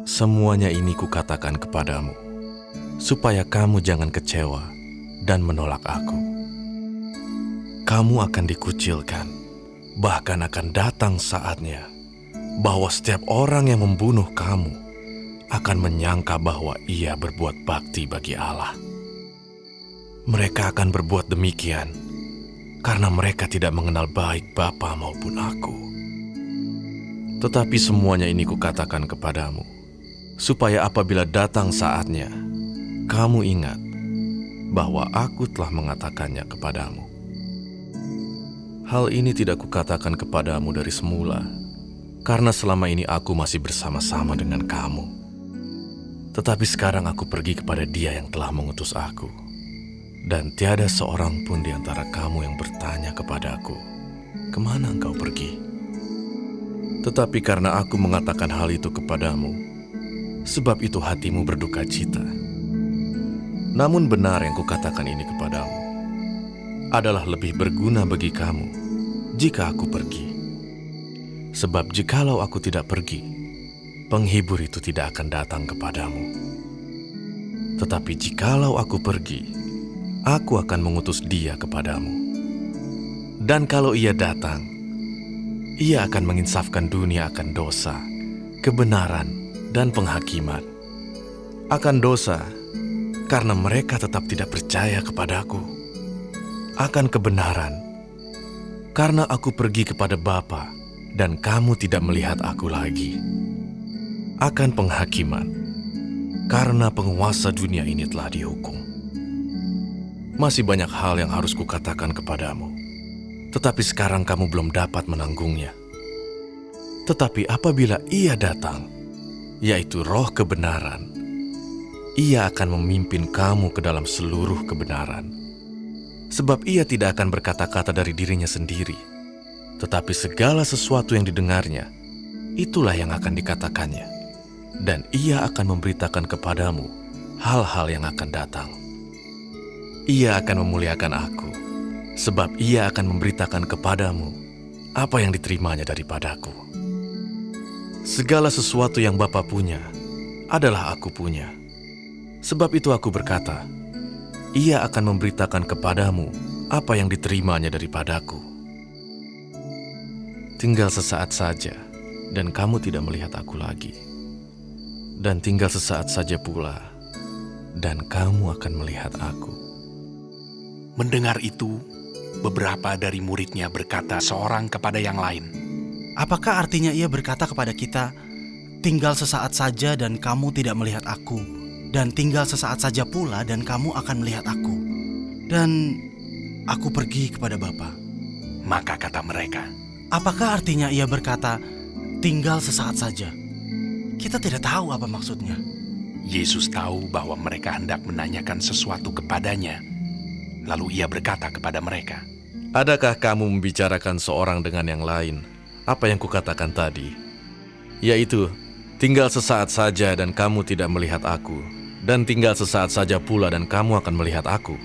Semuanya ini kukatakan kepadamu, supaya kamu jangan kecewa dan menolak aku. Kamu akan dikucilkan, bahkan akan datang saatnya bahwa setiap orang yang membunuh kamu akan menyangka bahwa ia berbuat bakti bagi Allah. Mereka akan berbuat demikian karena mereka tidak mengenal baik Bapa maupun aku. Tetapi semuanya ini kukatakan kepadamu, supaya apabila datang saatnya, kamu ingat bahwa aku telah mengatakannya kepadamu. Hal ini tidak kukatakan kepadamu dari semula, karena selama ini aku masih bersama-sama dengan kamu. Tetapi sekarang aku pergi kepada Dia yang telah mengutus aku, dan tiada seorang pun di antara kamu yang bertanya kepadaku, "Kemana engkau pergi?" Tetapi karena aku mengatakan hal itu kepadamu, sebab itu hatimu berduka cita. Namun benar yang kukatakan ini kepadamu adalah lebih berguna bagi kamu jika aku pergi. Sebab jikalau aku tidak pergi, penghibur itu tidak akan datang kepadamu. Tetapi jikalau aku pergi, aku akan mengutus Dia kepadamu. Dan kalau Ia datang, Ia akan menginsafkan dunia akan dosa, kebenaran, dan penghakiman. Akan dosa, karena mereka tetap tidak percaya kepadaku. Akan kebenaran, karena aku pergi kepada Bapa, dan kamu tidak melihat aku lagi. Akan penghakiman, karena penguasa dunia ini telah dihukum. Masih banyak hal yang harus kukatakan kepadamu, tetapi sekarang kamu belum dapat menanggungnya. Tetapi apabila Ia datang, yaitu Roh kebenaran, Ia akan memimpin kamu ke dalam seluruh kebenaran. Sebab Ia tidak akan berkata-kata dari dirinya sendiri, tetapi segala sesuatu yang didengarnya, itulah yang akan dikatakannya. Dan Ia akan memberitakan kepadamu hal-hal yang akan datang. Ia akan memuliakan aku, sebab Ia akan memberitakan kepadamu apa yang diterimanya daripadaku. Segala sesuatu yang Bapa punya adalah aku punya. Sebab itu aku berkata, Ia akan memberitakan kepadamu apa yang diterimanya daripadaku. Tinggal sesaat saja, dan kamu tidak melihat aku lagi. Dan tinggal sesaat saja pula, dan kamu akan melihat aku. Mendengar itu, beberapa dari muridnya berkata seorang kepada yang lain, Apakah artinya Ia berkata kepada kita, "Tinggal sesaat saja dan kamu tidak melihat aku, dan tinggal sesaat saja pula dan kamu akan melihat aku, dan aku pergi kepada Bapa"? Maka kata mereka, Apakah artinya Ia berkata, "Tinggal sesaat saja"? Kita tidak tahu apa maksudnya. Yesus tahu bahwa mereka hendak menanyakan sesuatu kepadanya. Lalu Ia berkata kepada mereka, Adakah kamu membicarakan seorang dengan yang lain apa yang kukatakan tadi? Yaitu, tinggal sesaat saja dan kamu tidak melihat aku, dan tinggal sesaat saja pula dan kamu akan melihat aku.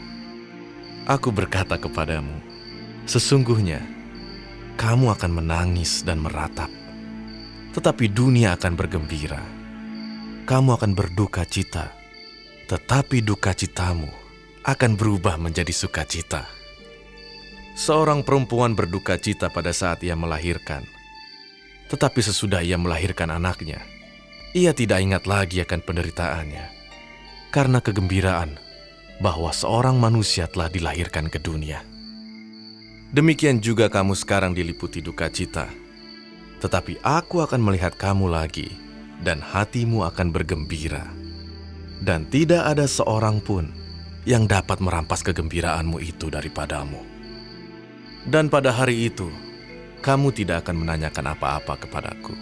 Aku berkata kepadamu, sesungguhnya kamu akan menangis dan meratap, tetapi dunia akan bergembira. Kamu akan berduka cita, tetapi duka citamu akan berubah menjadi sukacita. Seorang perempuan berduka cita pada saat ia melahirkan, tetapi sesudah ia melahirkan anaknya, ia tidak ingat lagi akan penderitaannya, karena kegembiraan bahwa seorang manusia telah dilahirkan ke dunia. Demikian juga kamu sekarang diliputi duka cita, tetapi aku akan melihat kamu lagi, dan hatimu akan bergembira. Dan tidak ada seorang pun yang dapat merampas kegembiraanmu itu daripadamu. Dan pada hari itu, kamu tidak akan menanyakan apa-apa kepadaku.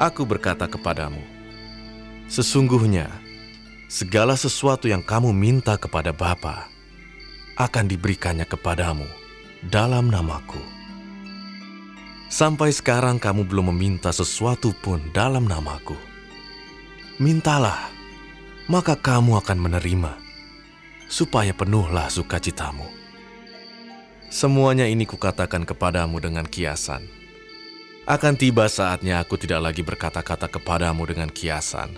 Aku berkata kepadamu, sesungguhnya segala sesuatu yang kamu minta kepada Bapa akan diberikannya kepadamu dalam namaku. Sampai sekarang kamu belum meminta sesuatu pun dalam namaku. Mintalah, maka kamu akan menerima, supaya penuhlah sukacitamu. Semuanya ini kukatakan kepadamu dengan kiasan, Akan tiba saatnya aku tidak lagi berkata-kata kepadamu dengan kiasan,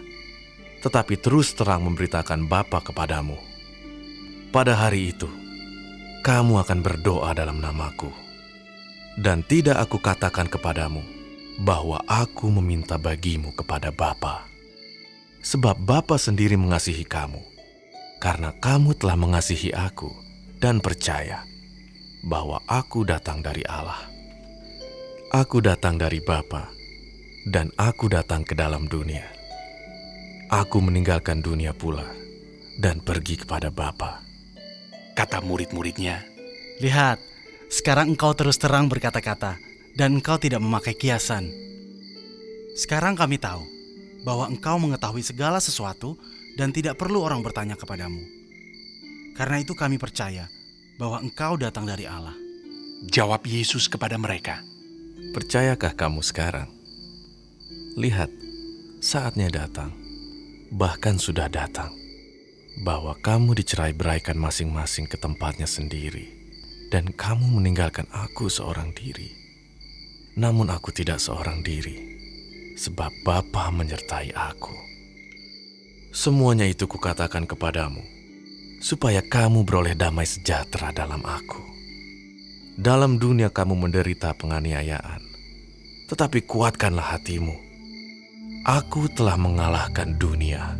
tetapi terus terang memberitakan Bapa kepadamu. Pada hari itu, kamu akan berdoa dalam namaku. Dan tidak aku katakan kepadamu bahwa aku meminta bagimu kepada Bapa. Sebab Bapa sendiri mengasihi kamu, karena kamu telah mengasihi aku dan percaya bahwa aku datang dari Allah. Aku datang dari Bapa, dan aku datang ke dalam dunia. Aku meninggalkan dunia pula dan pergi kepada Bapa. Kata murid-muridnya, Lihat, sekarang engkau terus terang berkata-kata, dan engkau tidak memakai kiasan. Sekarang kami tahu bahwa engkau mengetahui segala sesuatu dan tidak perlu orang bertanya kepadamu. Karena itu kami percaya bahwa engkau datang dari Allah. jawab Yesus kepada mereka. Percayakah kamu sekarang? Lihat, saatnya datang, bahkan sudah datang, bahwa kamu dicerai-beraikan masing-masing ke tempatnya sendiri, dan kamu meninggalkan aku seorang diri. Namun aku tidak seorang diri, sebab Bapa menyertai aku. Semuanya itu kukatakan kepadamu, supaya kamu beroleh damai sejahtera dalam aku. Dalam dunia kamu menderita penganiayaan, tetapi kuatkanlah hatimu. Aku telah mengalahkan dunia.